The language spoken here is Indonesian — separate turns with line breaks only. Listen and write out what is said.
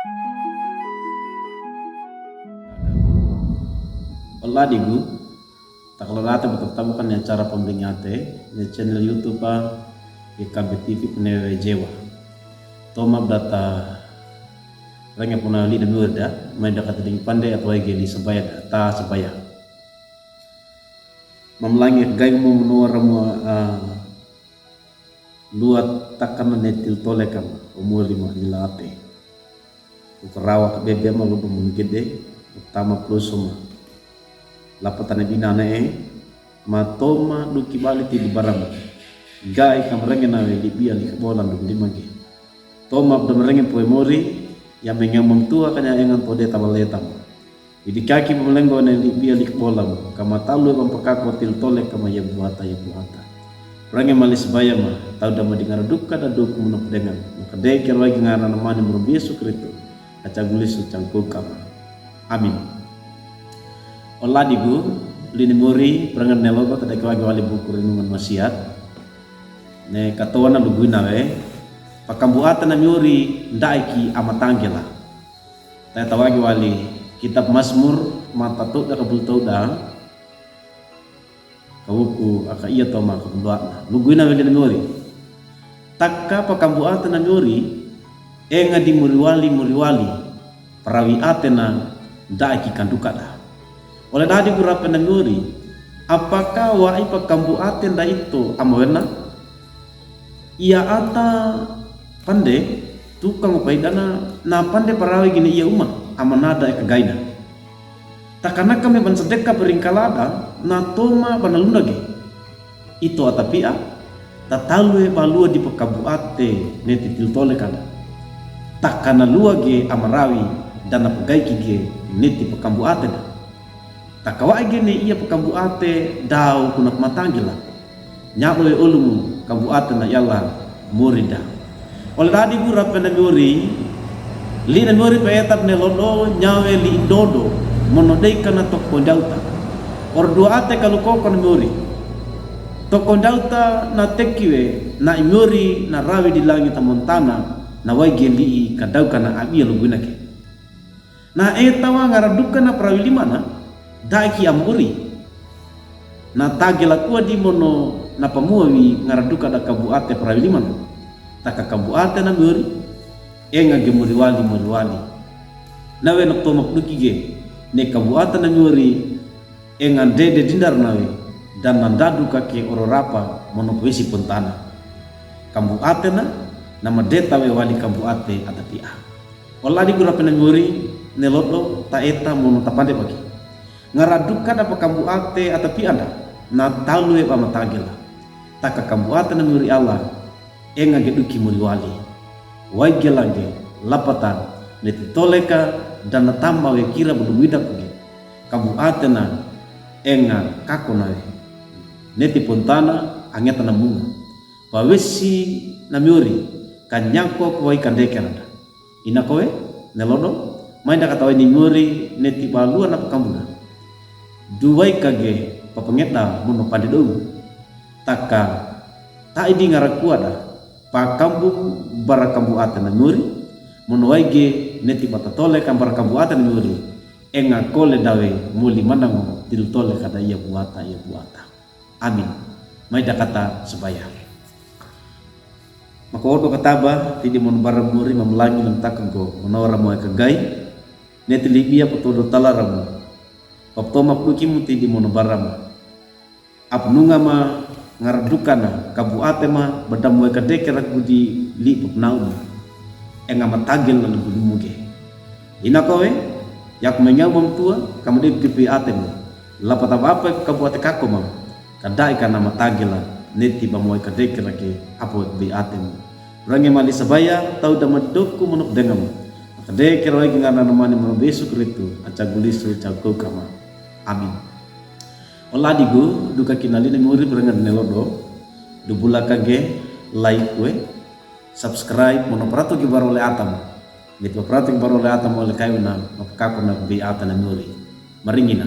Ola digu takalorata bertemu kan yang cara pembelinyate di channel YouTube YKB TV penewe Jewa. Toma data rangnya puna li demi urda mai dekat dengan pandai atau lagi di sebaya ta sebaya. Mamlangi gai mu menua ramu luat takkan netil tolekam umur 5 dilate. Ukarawa bebe ma lu gede utama plus semua. Lapatan binane matoma duki bali ti di barama gai kamrenge na we libia li bola ndum di magi toma abdo merenge poe mori yang mengamam tua kanya engan pode tabaletam idi kaki pemelengo na libia li bola kama talu pampakaku til tole kama ya buata renge malis bayama tau dama dengar duka da duku munok dengan maka kero lagi ngana namani murbi sukritu aca gulisu cangku kama amin. Ola digu lini mori perangan nelo ko tadi kawagi wali buku renungan wasiat ne katawana lugu nawe pakambuatan na miuri ndaiki amatanggela tay tawagi wali kitab Mazmur mata tu da kabul da kawuku aka iya toma kabulana lugu nawe lini mori takka pakambuatan na miuri enga di muriwali parawi atena ndaiki kanduka da oleh tadi gurapa nanguri apakah wa ipa kambu aten da itu amawena ia ata pande tukang upaidana na pande parawi gini ia umah amanada eka gaina takana kami ban sedekah beringkalada na toma banalundage itu atapia tatalue balua di pekambu ate neti tiltole kada takana luage amarawi dan apegaiki ge neti pekambu ate da takawa gini ia pekambu ate dau kunak matanggila nyawe ulumu kambu ate na yalla murida oleh tadi gura penamuri li na muri peetap ne lodo nyawe li dodo monodei kana toko dauta or dua ate kalau kokon muri toko dauta na tekiwe na imuri na rawi di langit montana na wage li kadau kana abia lugunake na etawa ngaraduka na prawi limana daki amuri na tagela kuwa di mono na pamuawi ngaraduka da kabuate prawiliman taka kabuate na muri enga ge muriwali nawe na tomak duki ge ne kabuate na muri enga dede dindar nawe dan nandadu kake ororapa mono puisi pontana kabuate na nama deta we wali kabuate atapia wala di gura pena muri ne lodo ta eta mono tapande bagi ngaraduka da pakambu ate atapi anda na talue pamatagela taka kambu ate na muri Allah enga geduki muliwali waigelange lapatan neti toleka dan na tamba we kira budumida kuge kambu ate na enga kakona neti pontana angeta na munga pawesi na muri kanyako kwai kandekera inakowe nelodo mainda katawe ni muri neti balua na pakambuna duwai kage papangeta mono padedou taka ta idi ngarakuada pakambu barakambu atana muri mono waige neti batatole kam barakambu atana muri enga kole dawe muli manango til tole kada ia buata amin mai kata sebaya maka ordo kataba tidi mon barang muri mamlangi lam takanggo monora mo kagai neti libia potodo talaramu paptoma puki muti di mono barama apnunga ma ngardukana kabu ate ma badamu ka dekerak budi li pupnaum enga matagel na lugumuge ina kowe yak menyau bam tua kamde kipi ate mo lapata apa kabu ate kakoma kadai kana matagela neti bamu ka dekerak apot bi ate mo range mali sabaya tau damadokku monok dengam kade kero lagi ngana namani mo besuk ritu aca gulisu cakko kama amin. Ola digu duka kinali ne muri berengan nelodo du bulakage like we subscribe mono prato ki barole atam ni prato ki barole atam ole kayuna mapakako na bi atana muri maringina